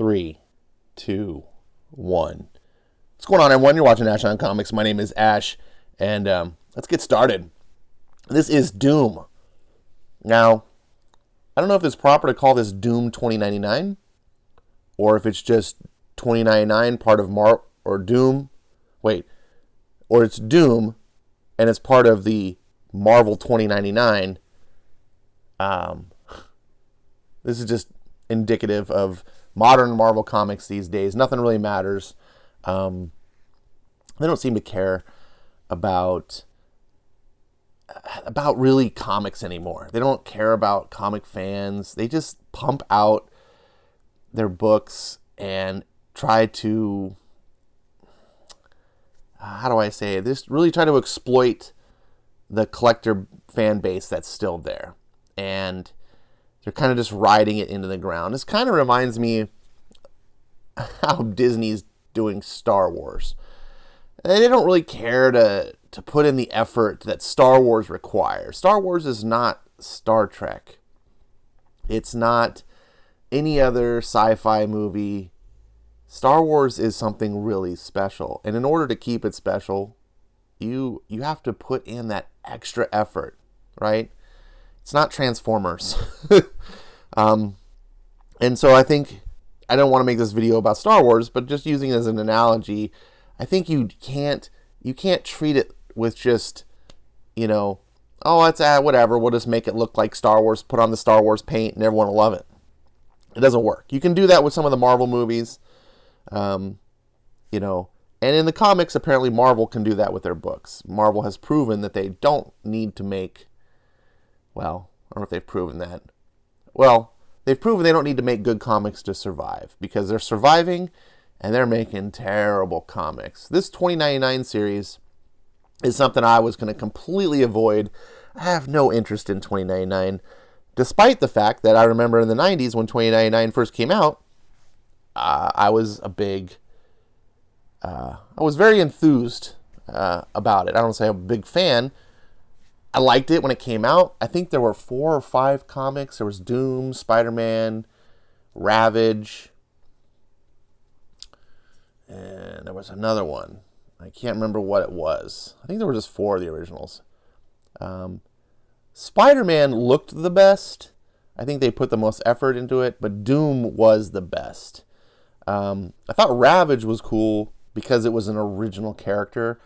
3, 2, 1. What's going on, everyone? You're watching Ash on Comics. My name is Ash, and let's get started. This is Doom. Now, I don't know if it's proper to call this Doom 2099, or if it's just 2099 part of or Doom. Wait, or it's Doom, and it's part of the Marvel 2099. This is just indicative of modern Marvel comics these days. Nothing really matters. They don't seem to care about really comics anymore. They don't care about comic fans. They just pump out their books and try to, how do I say it? Just really try to exploit the collector fan base that's still there. And they're kind of just riding it into the ground. This kind of reminds me how Disney's doing Star Wars. They don't really care to put in the effort that Star Wars requires. Star Wars is not Star Trek. It's not any other sci-fi movie. Star Wars is something really special. And in order to keep it special, you have to put in that extra effort, right? It's not Transformers. And so I think, I don't want to make this video about Star Wars, but just using it as an analogy, I think you can't treat it with just, oh, it's whatever, we'll just make it look like Star Wars, put on the Star Wars paint and everyone will love it. It doesn't work. You can do that with some of the Marvel movies, and in the comics, apparently Marvel can do that with their books. Marvel has proven that they don't need to make, well, I don't know if they've proven that. Well, they've proven they don't need to make good comics to survive, because they're surviving and they're making terrible comics. This 2099 series is something I was going to completely avoid. I have no interest in 2099, despite the fact that I remember in the 90s when 2099 first came out, I was very enthused about it. I don't say I'm a big fan. I liked it when it came out. I think there were 4 or 5 comics. There was Doom, Spider-Man, Ravage, and there was another one. I can't remember what it was. I think there were just 4 of the originals. Spider-Man looked the best. I think they put the most effort into it, but Doom was the best. I thought Ravage was cool because it was an original character.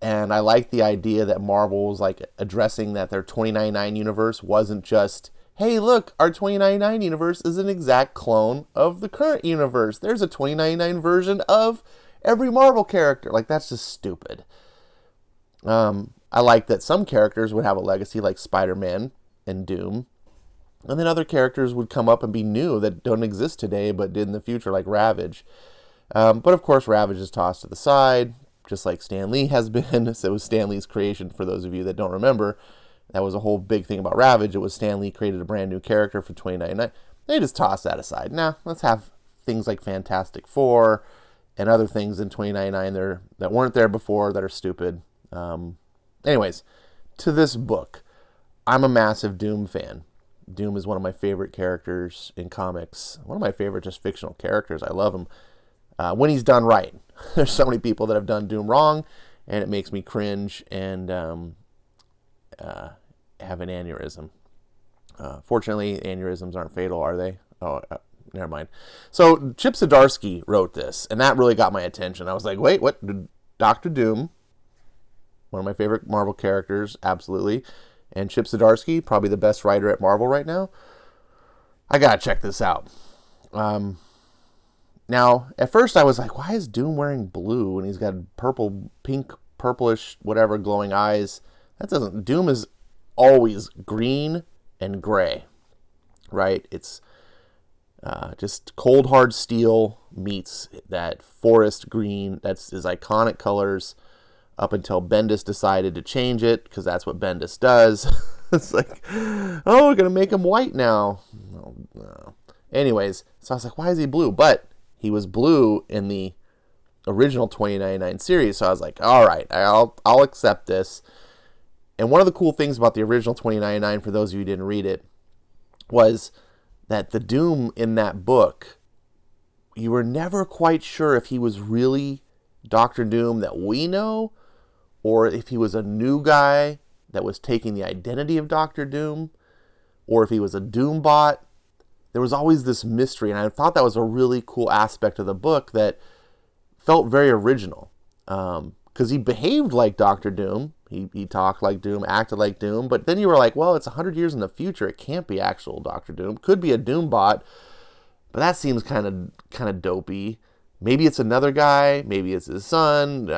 And I like the idea that Marvel was like addressing that their 2099 universe wasn't just, hey, look, our 2099 universe is an exact clone of the current universe. There's a 2099 version of every Marvel character. Like, that's just stupid. I like that some characters would have a legacy like Spider-Man and Doom. And then other characters would come up and be new that don't exist today but did in the future, like Ravage. But of course, Ravage is tossed to the side, just like Stan Lee has been. So it was Stan Lee's creation, for those of you that don't remember. That was a whole big thing about Ravage. It was Stan Lee created a brand new character for 2099. They just tossed that aside. Now, let's have things like Fantastic Four and other things in 2099 that weren't there before that are stupid. Anyways, to this book. I'm a massive Doom fan. Doom is one of my favorite characters in comics. One of my favorite just fictional characters. I love him. When he's done right. There's so many people that have done Doom wrong, and it makes me cringe and have an aneurysm. Fortunately, aneurysms aren't fatal, are they? Oh, never mind. So Chip Zdarsky wrote this, and that really got my attention. I was like, wait, what? Dr. Doom, one of my favorite Marvel characters, absolutely. And Chip Zdarsky, probably the best writer at Marvel right now. I gotta check this out. Now, at first I was like, why is Doom wearing blue and he's got pink, purplish, whatever, glowing eyes? Doom is always green and gray, right? It's just cold, hard steel meets that forest green. That's his iconic colors up until Bendis decided to change it, because that's what Bendis does. It's like, oh, we're going to make him white now. No. Anyways, so I was like, why is he blue? But he was blue in the original 2099 series, so I was like, all right, I'll accept this. And one of the cool things about the original 2099, for those of you who didn't read it, was that the Doom in that book you were never quite sure if he was really Doctor Doom that we know, or if he was a new guy that was taking the identity of Doctor Doom, or if he was a Doom bot. There was always this mystery, and I thought that was a really cool aspect of the book that felt very original. Because he behaved like Doctor Doom. He talked like Doom, acted like Doom, but then you were like, well, it's 100 years in the future. It can't be actual Doctor Doom. Could be a Doom bot, but that seems kind of dopey. Maybe it's another guy. Maybe it's his son.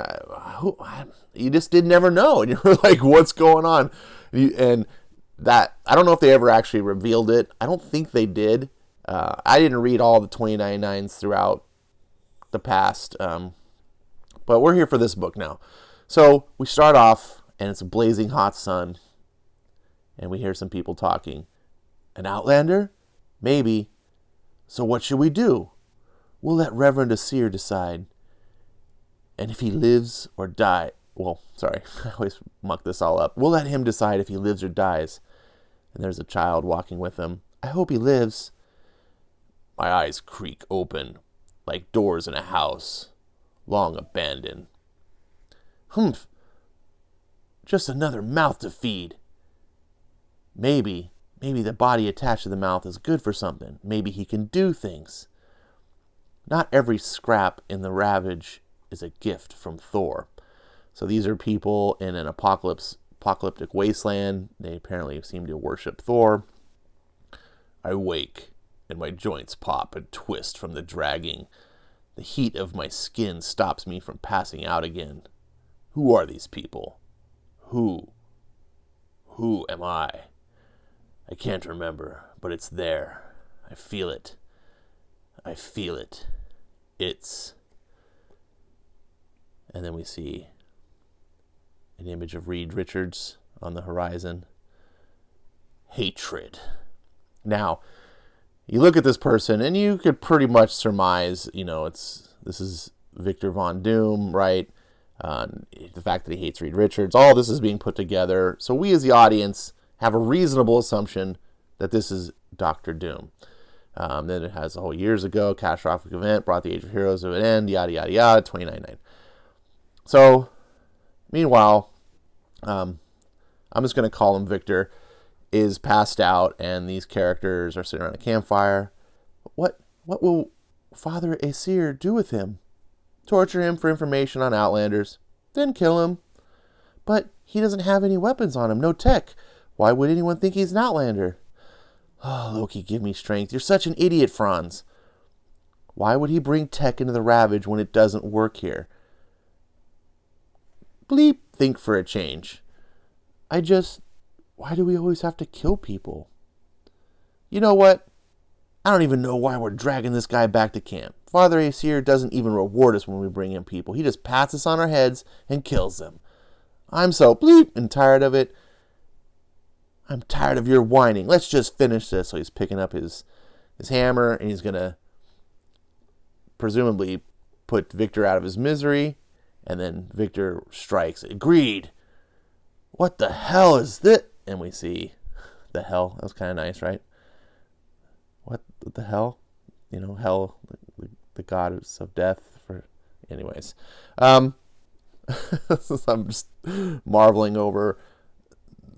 You just did never know. And you were like, what's going on? And that, I don't know if they ever actually revealed it. I don't think they did. I didn't read all the 2099s throughout the past. But we're here for this book now. So we start off, and it's a blazing hot sun, and we hear some people talking. An Outlander? Maybe. So what should we do? We'll let Reverend Asir decide. And if he lives or dies... Well, sorry, I always muck this all up. We'll let him decide if he lives or dies. And there's a child walking with him. I hope he lives. My eyes creak open, like doors in a house, long abandoned. Humph. Just another mouth to feed. Maybe the body attached to the mouth is good for something. Maybe he can do things. Not every scrap in the ravage is a gift from Thor. So these are people in an apocalyptic wasteland. They apparently seem to worship Thor. I wake, and my joints pop and twist from the dragging. The heat of my skin stops me from passing out again. Who are these people? Who am I? I can't remember, but it's there. I feel it. It's... And then we see an image of Reed Richards on the horizon. Hatred. Now, you look at this person, and you could pretty much surmise, this is Victor Von Doom, right? The fact that he hates Reed Richards, all this is being put together. So we as the audience have a reasonable assumption that this is Doctor Doom. Then it has a whole years ago, catastrophic event, brought the Age of Heroes to an end, yada, yada, yada, 2099. So, meanwhile, I'm just going to call him Victor, is passed out, and these characters are sitting around a campfire. What will Father Asir do with him? Torture him for information on Outlanders, then kill him. But he doesn't have any weapons on him, no tech. Why would anyone think he's an Outlander? Oh, Loki, give me strength. You're such an idiot, Franz. Why would he bring tech into the Ravage when it doesn't work here? Bleep, think for a change. Why do we always have to kill people? You know what? I don't even know why we're dragging this guy back to camp. Father Asir doesn't even reward us when we bring in people. He just pats us on our heads and kills them. I'm so bleep and tired of it. I'm tired of your whining. Let's just finish this. So he's picking up his hammer, and he's going to presumably put Victor out of his misery. And then Victor strikes. Agreed. What the hell is this? And we see the hell. That was kind of nice, right? What the hell? Hell, the goddess of death. Anyways. I'm just marveling over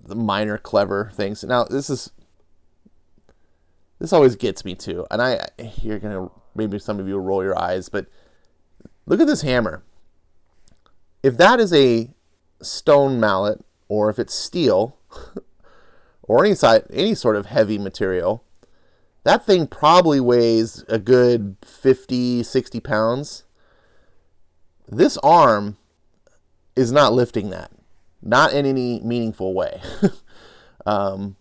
the minor clever things. Now, this always gets me too. And you're going to, maybe some of you will roll your eyes, but look at this hammer. If that is a stone mallet, or if it's steel, or any sort of heavy material, that thing probably weighs a good 50, 60 pounds. This arm is not lifting that. Not in any meaningful way. But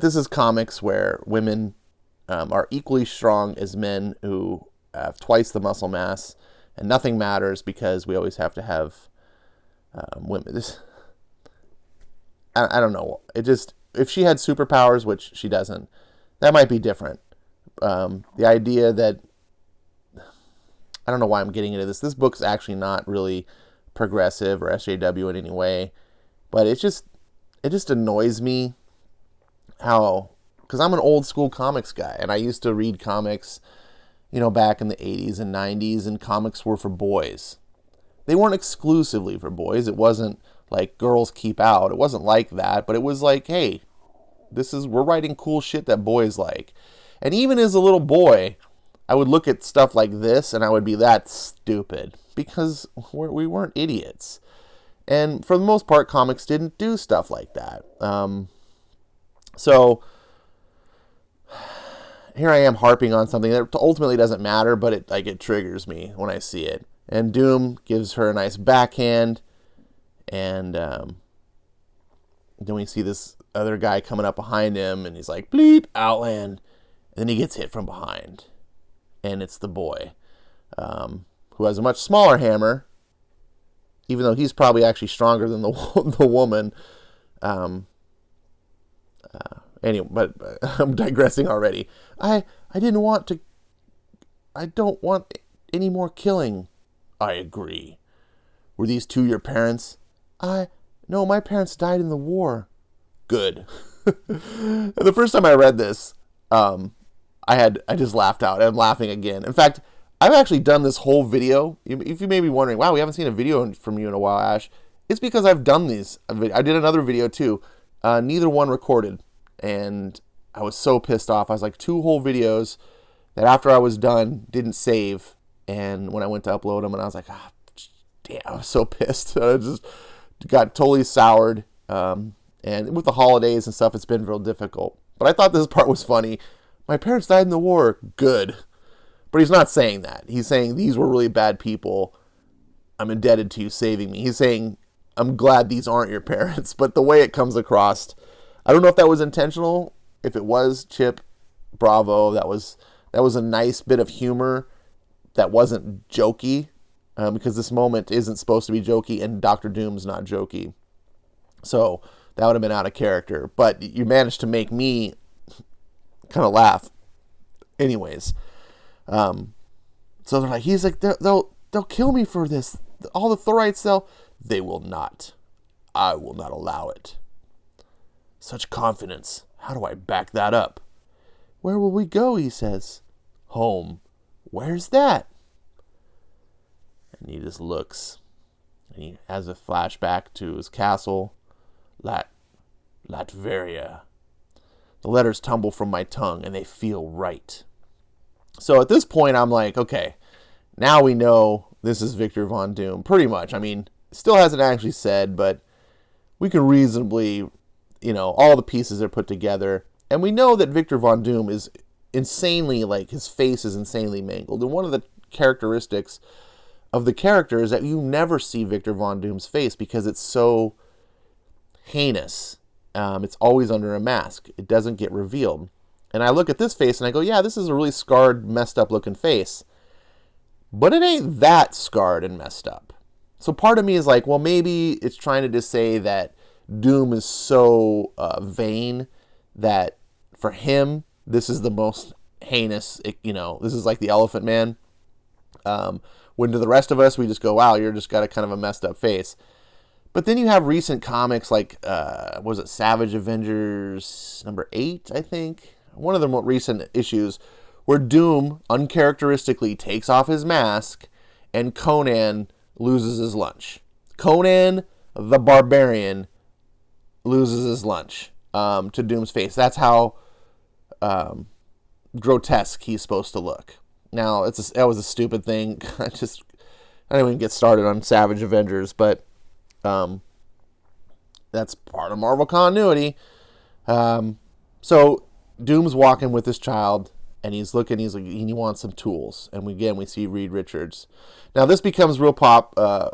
this is comics where women are equally strong as men who have twice the muscle mass, and nothing matters because we always have to have women. I don't know. If she had superpowers, which she doesn't, that might be different. The idea that, I don't know why I'm getting into this. This book's actually not really progressive or SJW in any way, but it just annoys me how, because I'm an old school comics guy, and I used to read comics back in the 80s and 90s, and comics were for boys. They weren't exclusively for boys. It wasn't like Girls Keep Out. It wasn't like that, but it was like, hey, we're writing cool shit that boys like. And even as a little boy, I would look at stuff like this and I would be that stupid because we weren't idiots. And for the most part, comics didn't do stuff like that. So here I am harping on something that ultimately doesn't matter, but it triggers me when I see it. And Doom gives her a nice backhand, and then we see this other guy coming up behind him, and he's like, bleep, Outland. And then he gets hit from behind, and it's the boy, who has a much smaller hammer, even though he's probably actually stronger than the woman. Anyway, but I'm digressing already. I don't want any more killing. I agree. Were these two your parents? No, my parents died in the war. Good. The first time I read this, I just laughed out. I'm laughing again. In fact, I've actually done this whole video. If you may be wondering, wow, we haven't seen a video from you in a while, Ash. It's because I've done these. I did another video too. Neither one recorded. And I was so pissed off. I was like 2 whole videos that after I was done, didn't save. And when I went to upload them, and I was like, damn, I was so pissed. I just got totally soured. And with the holidays and stuff, it's been real difficult. But I thought this part was funny. My parents died in the war. Good. But he's not saying that. He's saying these were really bad people. I'm indebted to you saving me. He's saying, I'm glad these aren't your parents. But the way it comes across, I don't know if that was intentional. If it was, Chip, bravo. That was a nice bit of humor that wasn't jokey, because this moment isn't supposed to be jokey, and Dr. Doom's not jokey. So that would have been out of character. But you managed to make me kind of laugh. Anyways, so they're like, he's like, they'll kill me for this. All the Thorites, they will not. I will not allow it. Such confidence. How do I back that up? Where will we go, he says. Home. Where's that? And he just looks. And he has a flashback to his castle. Latveria. The letters tumble from my tongue, and they feel right. So at this point, I'm like, okay, now we know this is Victor Von Doom. Pretty much. I mean, still hasn't actually said, but we can reasonably, all the pieces are put together. And we know that Victor Von Doom is insanely, his face is insanely mangled. And one of the characteristics of the character is that you never see Victor Von Doom's face because it's so heinous. It's always under a mask. It doesn't get revealed. And I look at this face and I go, yeah, this is a really scarred, messed up looking face. But it ain't that scarred and messed up. So part of me is like, well, maybe it's trying to just say that Doom is so vain that for him, this is the most heinous, this is like the Elephant Man. When to the rest of us, we just go, wow, you're just got a kind of a messed up face. But then you have recent comics like, was it Savage Avengers number 8, I think? One of the more recent issues where Doom uncharacteristically takes off his mask and Conan loses his lunch. Conan the Barbarian loses his lunch to Doom's face. That's how grotesque he's supposed to look. Now, that was a stupid thing. I don't even get started on Savage Avengers, but that's part of Marvel continuity. So Doom's walking with this child, and he's like, he wants some tools. And we see Reed Richards. Now, this becomes real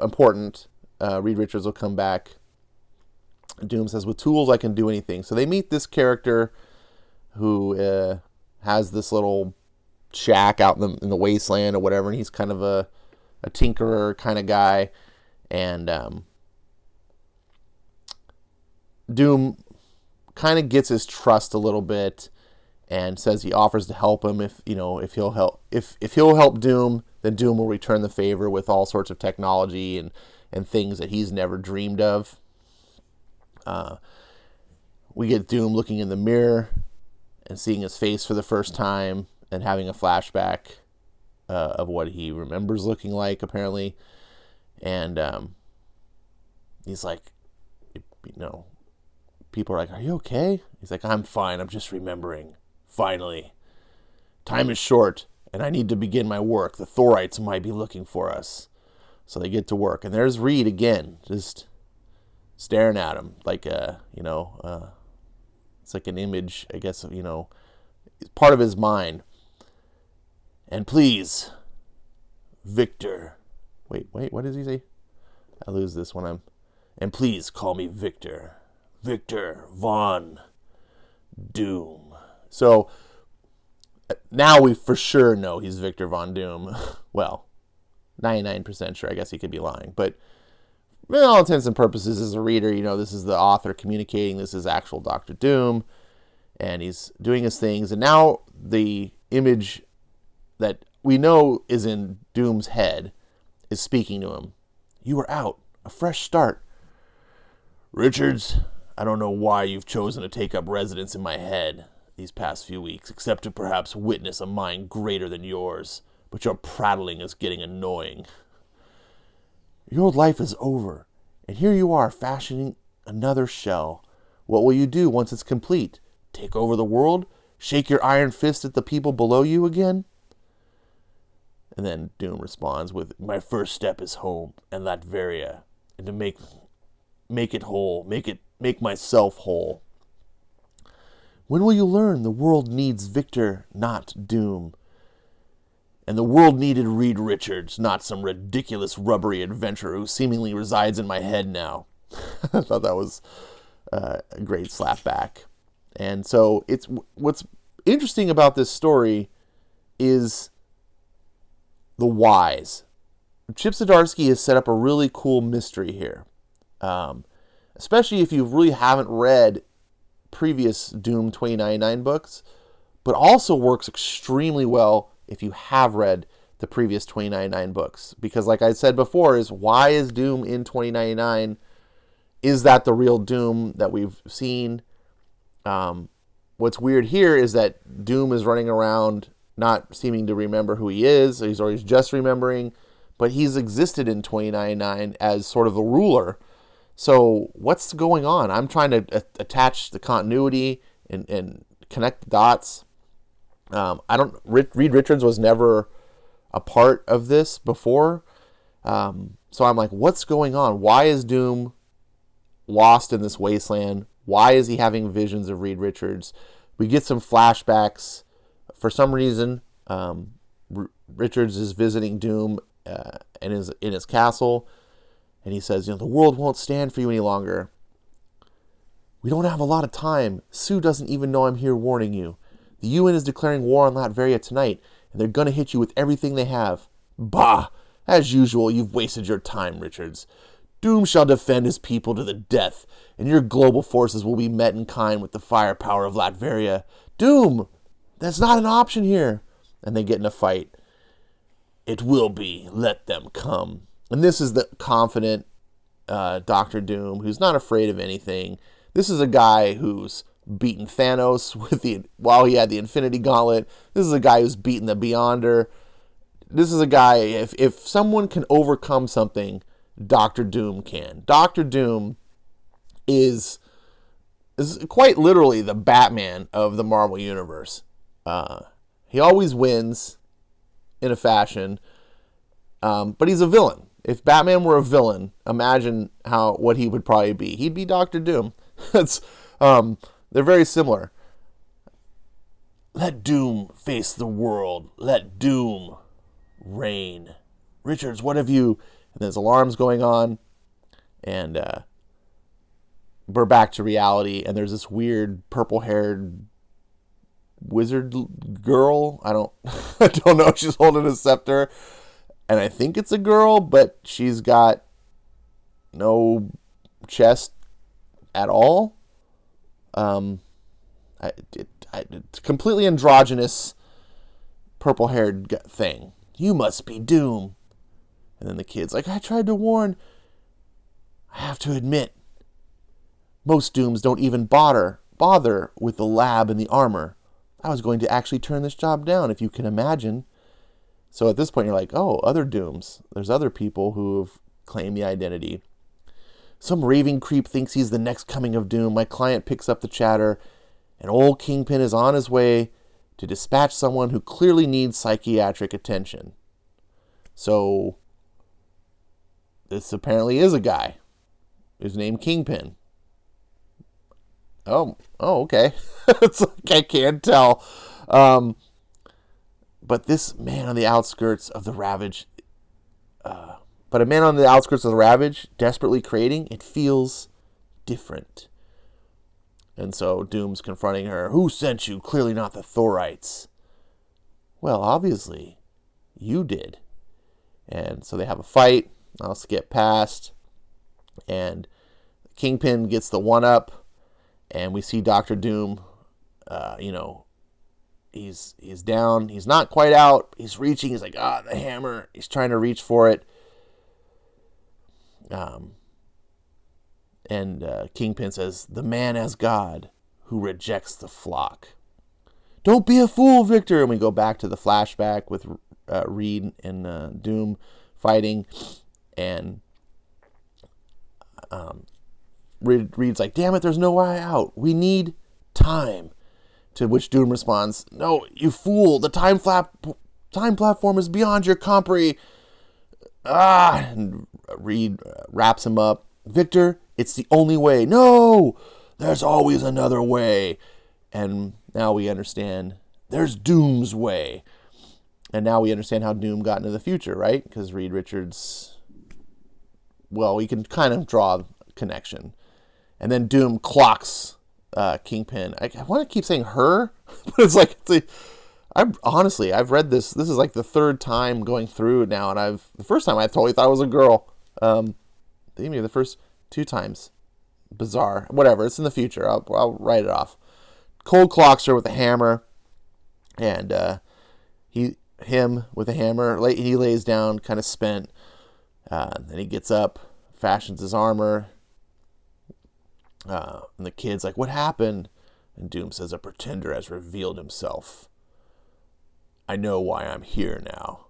important. Reed Richards will come back. Doom says, with tools, I can do anything. So they meet this character who has this little shack out in the wasteland or whatever, and he's kind of a tinkerer kind of guy. And Doom kind of gets his trust a little bit and says he offers to help him if he'll help Doom, then Doom will return the favor with all sorts of technology and things that he's never dreamed of. We get Doom looking in the mirror and seeing his face for the first time and having a flashback of what he remembers looking like, apparently. And he's like, people are like, "Are you okay?" He's like, "I'm fine. I'm just remembering. Finally. Time is short, and I need to begin my work. The Thorites might be looking for us." So they get to work. And there's Reed again, just staring at him like it's like an image, I guess, part of his mind. "And please, Victor." Wait, what does he say? I lose this when "And please call me Victor. Victor Von Doom." So now we for sure know he's Victor Von Doom. Well, 99% sure. I guess he could be lying. But for all intents and purposes, as a reader, this is the author communicating. This is actual Dr. Doom. And he's doing his things. And now the image that we know is in Doom's head is speaking to him. "You are out. A fresh start. Richards, I don't know why you've chosen to take up residence in my head these past few weeks, except to perhaps witness a mind greater than yours. But your prattling is getting annoying. Your old life is over, and here you are fashioning another shell. What will you do once it's complete? Take over the world? Shake your iron fist at the people below you again?" And then Doom responds with, "My first step is home and Latveria, and to make it whole, make myself whole. When will you learn the world needs Victor, not Doom? And the world needed Reed Richards, not some ridiculous rubbery adventurer who seemingly resides in my head now." I thought that was a great slapback. And so what's interesting about this story is the whys. Chip Zdarsky has set up a really cool mystery here, especially if you really haven't read previous Doom 2099 books, but also works extremely well if you have read the previous 2099 books. Because like I said before, why is Doom in 2099? Is that the real Doom that we've seen? What's weird here is that Doom is running around not seeming to remember who he is. He's always just remembering, but he's existed in 2099 as sort of a ruler. So what's going on? I'm trying to attach the continuity and connect the dots. Reed Richards was never a part of this before. So I'm like, what's going on? Why is Doom lost in this wasteland? Why is he having visions of Reed Richards? We get some flashbacks. For some reason, Richards is visiting Doom in his castle, and he says, "The world won't stand for you any longer. We don't have a lot of time. Sue doesn't even know I'm here warning you. The UN is declaring war on Latveria tonight, and they're going to hit you with everything they have." "Bah! As usual, you've wasted your time, Richards. Doom shall defend his people to the death, and your global forces will be met in kind with the firepower of Latveria." "Doom! That's not an option here." And they get in a fight. "It will be. Let them come." And this is the confident Dr. Doom, who's not afraid of anything. This is a guy who's beaten Thanos while he had the Infinity Gauntlet. This is a guy who's beaten the Beyonder. This is a guy, if someone can overcome something, Dr. Doom can. Dr. Doom is quite literally the Batman of the Marvel Universe. He always wins in a fashion, but he's a villain. If Batman were a villain, imagine what he would probably be. He'd be Dr. Doom. They're very similar. "Let Doom face the world. Let Doom reign. Richards, what have you..." And there's alarms going on, and we're back to reality, and there's this weird purple-haired wizard girl. I don't know. She's holding a scepter, and I think it's a girl, but she's got no chest at all. It's completely androgynous, purple-haired thing. "You must be Doom." And then the kid's like, "I tried to warn." "I have to admit, most Dooms don't even bother with the lab and the armor. I was going to actually turn this job down, if you can imagine. So at this point, you're like, oh, other Dooms. There's other people who have claimed the identity. Some raving creep thinks he's the next coming of doom. My client picks up the chatter, and old Kingpin is on his way to dispatch someone who clearly needs psychiatric attention. So this apparently is a guy who's named Kingpin. Oh, okay. It's like I can't tell. But this man on the outskirts of the Ravage, but a man on the outskirts of the Ravage, desperately creating, it feels different. And so Doom's confronting her. Who sent you? Clearly not the Thorites. Well, obviously, you did. And so they have a fight. I'll skip past. And Kingpin gets the one-up. And we see Dr. Doom, he's down. He's not quite out. He's reaching. He's like, the hammer. He's trying to reach for it. And Kingpin says, the man as God who rejects the flock. Don't be a fool, Victor. And we go back to the flashback with Reed and Doom fighting. And Reed's like, damn it, there's no way out. We need time. To which Doom responds, no, you fool. The time platform is beyond your compre. And Reed wraps him up. Victor, it's the only way. No, there's always another way. And now we understand there's Doom's way. And now we understand how Doom got into the future, right? Because Reed Richards, well, we can kind of draw a connection. And then Doom clocks Kingpin. I want to keep saying her, but it's like, I've read this. This is like the third time going through it now, and the first time I totally thought it was a girl. Maybe the first 2 times. Bizarre. Whatever. It's in the future. I'll write it off. Cold clocks her with a hammer, and him with a hammer. He lays down, kind of spent. Then he gets up, fashions his armor. And the kid's like, what happened? And Doom says, a pretender has revealed himself. I know why I'm here now.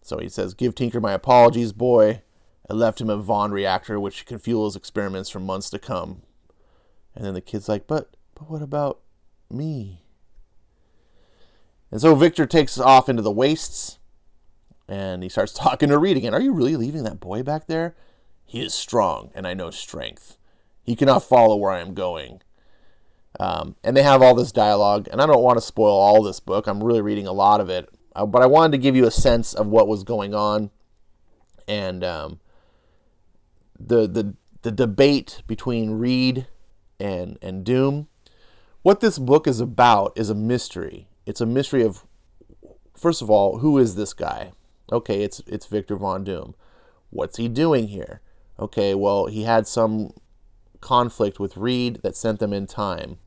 So he says, give Tinker my apologies, boy. I left him a Vaughn reactor, which can fuel his experiments for months to come. And then the kid's like, but what about me? And so Victor takes off into the wastes, and he starts talking to Reed again. Are you really leaving that boy back there? He is strong, and I know strength. He cannot follow where I am going. And they have all this dialogue, and I don't want to spoil all this book. I'm really reading a lot of it. But I wanted to give you a sense of what was going on. And the debate between Reed and Doom. What this book is about is a mystery. It's a mystery of, first of all, who is this guy? Okay, it's Victor Von Doom. What's he doing here? Okay, well, he had some conflict with Reed that sent them in time.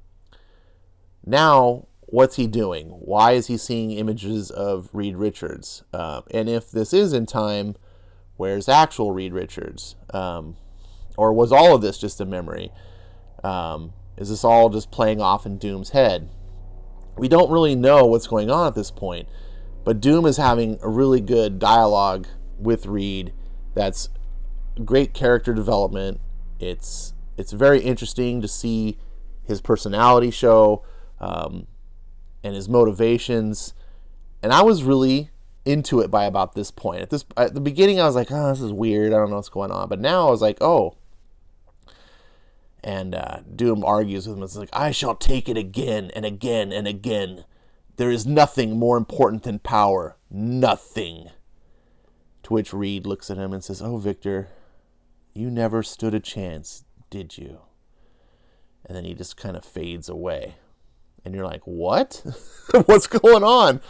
Now, what's he doing? Why is he seeing images of Reed Richards? And if this is in time, where's actual Reed Richards? Or was all of this just a memory? Is this all just playing off in Doom's head? We don't really know what's going on at this point, but Doom is having a really good dialogue with Reed. That's great character development. It's very interesting to see his personality show and his motivations. And I was really into it by about this point. At the beginning, I was like, this is weird. I don't know what's going on. But now I was like, oh. And Doom argues with him. It's like, I shall take it again and again and again. There is nothing more important than power. Nothing. To which Reed looks at him and says, oh, Victor, you never stood a chance, did you? And then he just kind of fades away. And you're like, what? What's going on?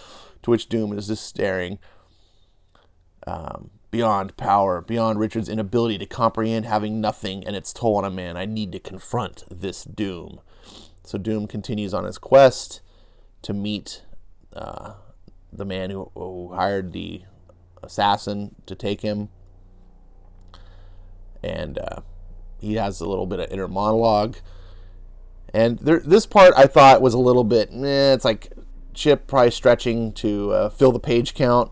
To which Doom is just staring. Beyond power, beyond Richard's inability to comprehend having nothing and its toll on a man, I need to confront this Doom. So Doom continues on his quest to meet the man who hired the assassin to take him. And he has a little bit of inner monologue. And this part I thought was a little bit, it's like Chip probably stretching to fill the page count.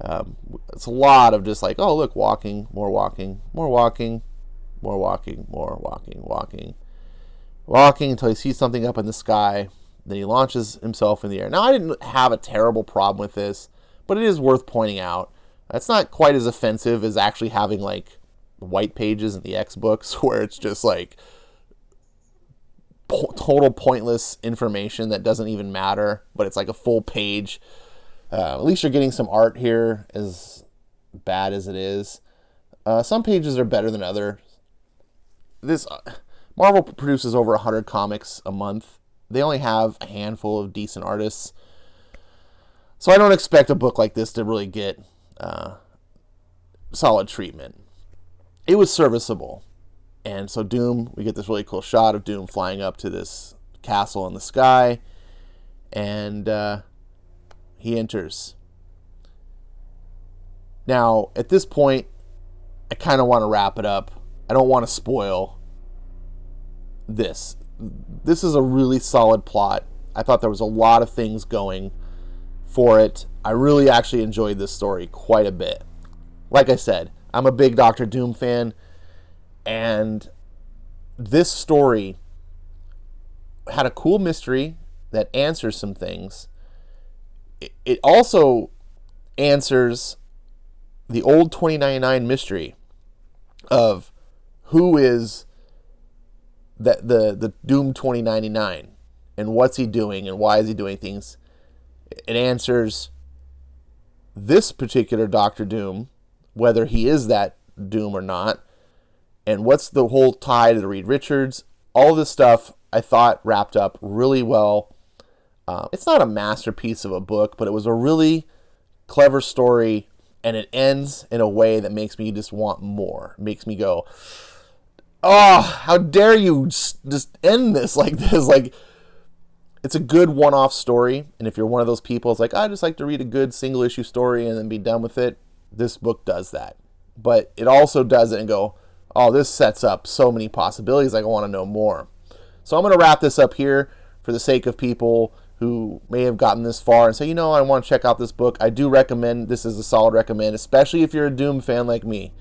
It's a lot of just like, oh, look, walking, more walking, more walking, more walking, more walking, walking, walking until he sees something up in the sky. Then he launches himself in the air. Now, I didn't have a terrible problem with this, but it is worth pointing out. It's not quite as offensive as actually having like white pages in the X books where it's just like total pointless information that doesn't even matter, but it's like a full page. At least you're getting some art here, as bad as it is. Some pages are better than others. This Marvel produces over 100 comics a month. They only have a handful of decent artists. So I don't expect a book like this to really get solid treatment. It was serviceable. And so Doom, we get this really cool shot of Doom flying up to this castle in the sky. And he enters. Now, at this point, I kind of want to wrap it up. I don't want to spoil this. This is a really solid plot. I thought there was a lot of things going for it. I really actually enjoyed this story quite a bit. Like I said, I'm a big Doctor Doom fan, and this story had a cool mystery that answers some things. It also answers the old 2099 mystery of who is the Doom 2099 and what's he doing and why is he doing things. It answers this particular Doctor Doom, whether he is that Doom or not, and what's the whole tie to the Reed Richards. All this stuff I thought wrapped up really well. It's not a masterpiece of a book, but it was a really clever story, and it ends in a way that makes me just want more. It makes me go, oh, how dare you just end this like this? Like, it's a good one-off story, and if you're one of those people, it's like, I just like to read a good single-issue story and then be done with it. This book does that. But it also does it and go, oh, this sets up so many possibilities. I want to know more. So I'm going to wrap this up here for the sake of people who may have gotten this far and say, I want to check out this book. I do recommend, this is a solid recommend, especially if you're a Doom fan like me.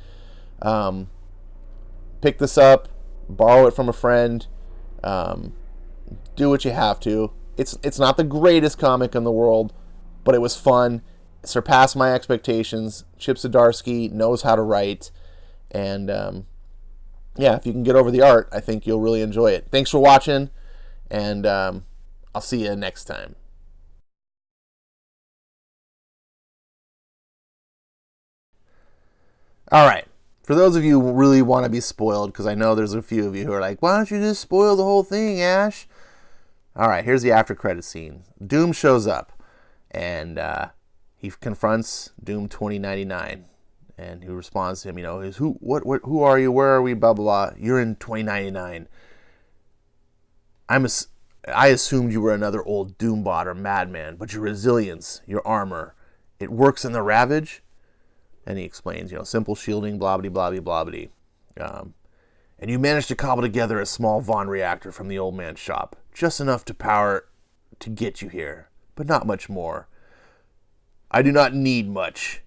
Pick this up, borrow it from a friend, do what you have to. It's not the greatest comic in the world, but it was fun. It surpassed my expectations. Chip Zdarsky knows how to write, and if you can get over the art, I think you'll really enjoy it. Thanks for watching, and I'll see you next time. All right. For those of you who really want to be spoiled, because I know there's a few of you who are like, why don't you just spoil the whole thing, Ash? All right, here's the after credit scene. Doom shows up, and he confronts Doom 2099, and he responds to him, who are you? Where are we? Blah, blah, blah. You're in 2099. I assumed you were another old Doombot or madman, but your resilience, your armor, it works in the Ravage? And he explains, simple shielding, blah-blah, blah-blah, blah-blah. And you managed to cobble together a small Vaughn reactor from the old man's shop. Just enough to power to get you here, but not much more. I do not need much.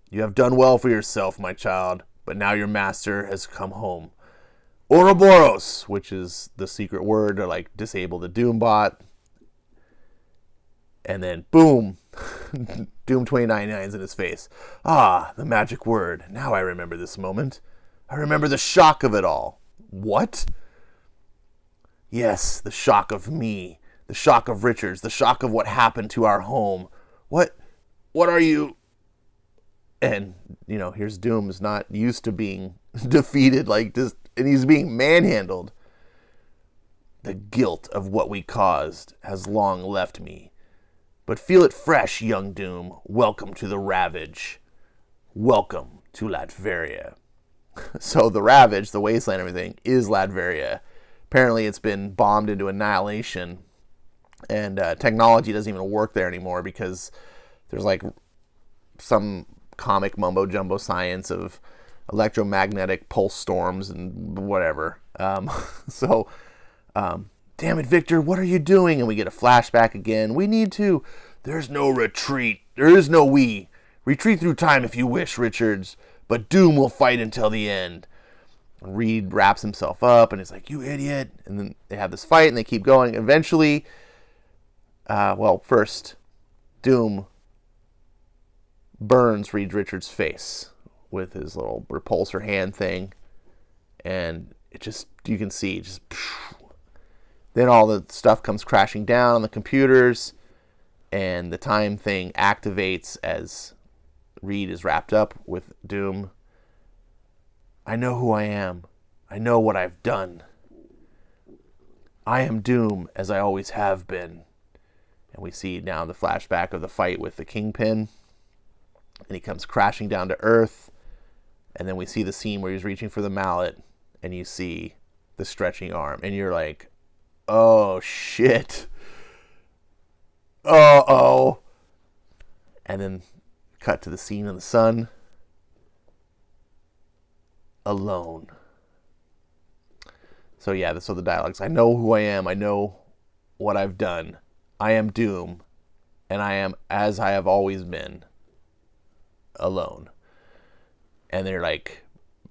You have done well for yourself, my child, but now your master has come home. Ouroboros, which is the secret word to disable the Doombot. And then, boom, Doom 2099's in his face. Ah, the magic word. Now I remember this moment. I remember the shock of it all. What? Yes, the shock of me. The shock of Richards. The shock of what happened to our home. What are you? And, here's Doom's not used to being defeated like this, and he's being manhandled. The guilt of what we caused has long left me. But feel it fresh, young Doom. Welcome to the Ravage. Welcome to Latveria. So the Ravage, the wasteland, everything, is Latveria. Apparently it's been bombed into annihilation. And technology doesn't even work there anymore because there's some comic mumbo-jumbo science of electromagnetic pulse storms and whatever. Damn it, Victor, what are you doing? And we get a flashback again. We need to. There's no retreat. There is no we. Retreat through time if you wish, Richards, but Doom will fight until the end. Reed wraps himself up and is like, you idiot. And then they have this fight and they keep going. Eventually, first, Doom burns Reed Richards' face with his little repulsor hand thing. And it just, you can see, just, then all the stuff comes crashing down on the computers. And the time thing activates as Reed is wrapped up with Doom. I know who I am. I know what I've done. I am Doom, as I always have been. And we see now the flashback of the fight with the Kingpin. And he comes crashing down to Earth. And then we see the scene where he's reaching for the mallet. And you see the stretching arm. And you're like, oh, shit. Uh-oh. And then cut to the scene in the sun. Alone. So yeah, so the dialogues. I know who I am. I know what I've done. I am Doom. And I am as I have always been. Alone. And they're like,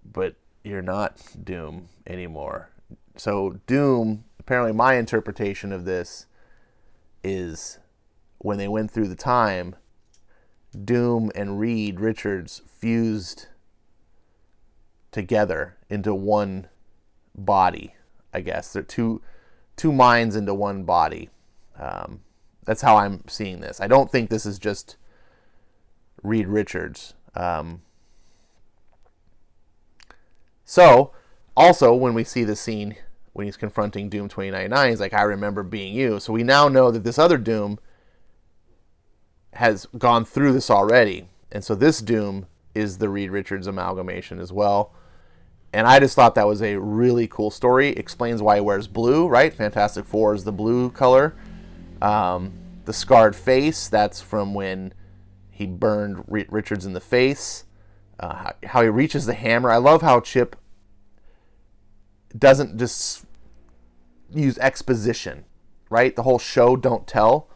but you're not Doom anymore. So Doom, apparently my interpretation of this is when they went through the time, Doom and Reed Richards fused together into one body, I guess. They're two minds into one body. That's how I'm seeing this. I don't think this is just Reed Richards. So, also, when we see the scene when he's confronting Doom 2099, he's like, I remember being you. So we now know that this other Doom has gone through this already. And so this Doom is the Reed Richards amalgamation as well. And I just thought that was a really cool story. Explains why he wears blue, right? Fantastic Four is the blue color. The scarred face, that's from when he burned Richards in the face. How he reaches the hammer. I love how Chip doesn't just use exposition, right? The whole show don't tell.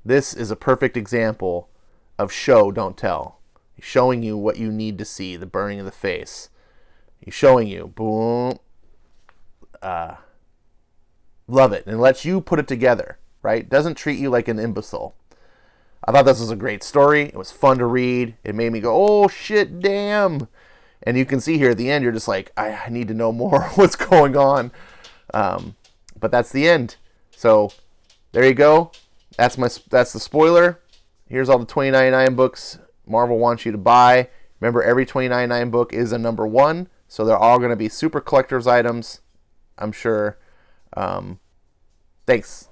This is a perfect example of show don't tell. He's showing you what you need to see, the burning of the face. He's showing you, boom. Love it. And lets you put it together, right? Doesn't treat you like an imbecile. I thought this was a great story. It was fun to read. It made me go, oh, shit, damn. And you can see here at the end, you're just like, I need to know more what's going on. But that's the end. So there you go. That's the spoiler. Here's all the $20.99 books Marvel wants you to buy. Remember, every $20.99 book is a number one. So they're all going to be super collector's items, I'm sure. Thanks.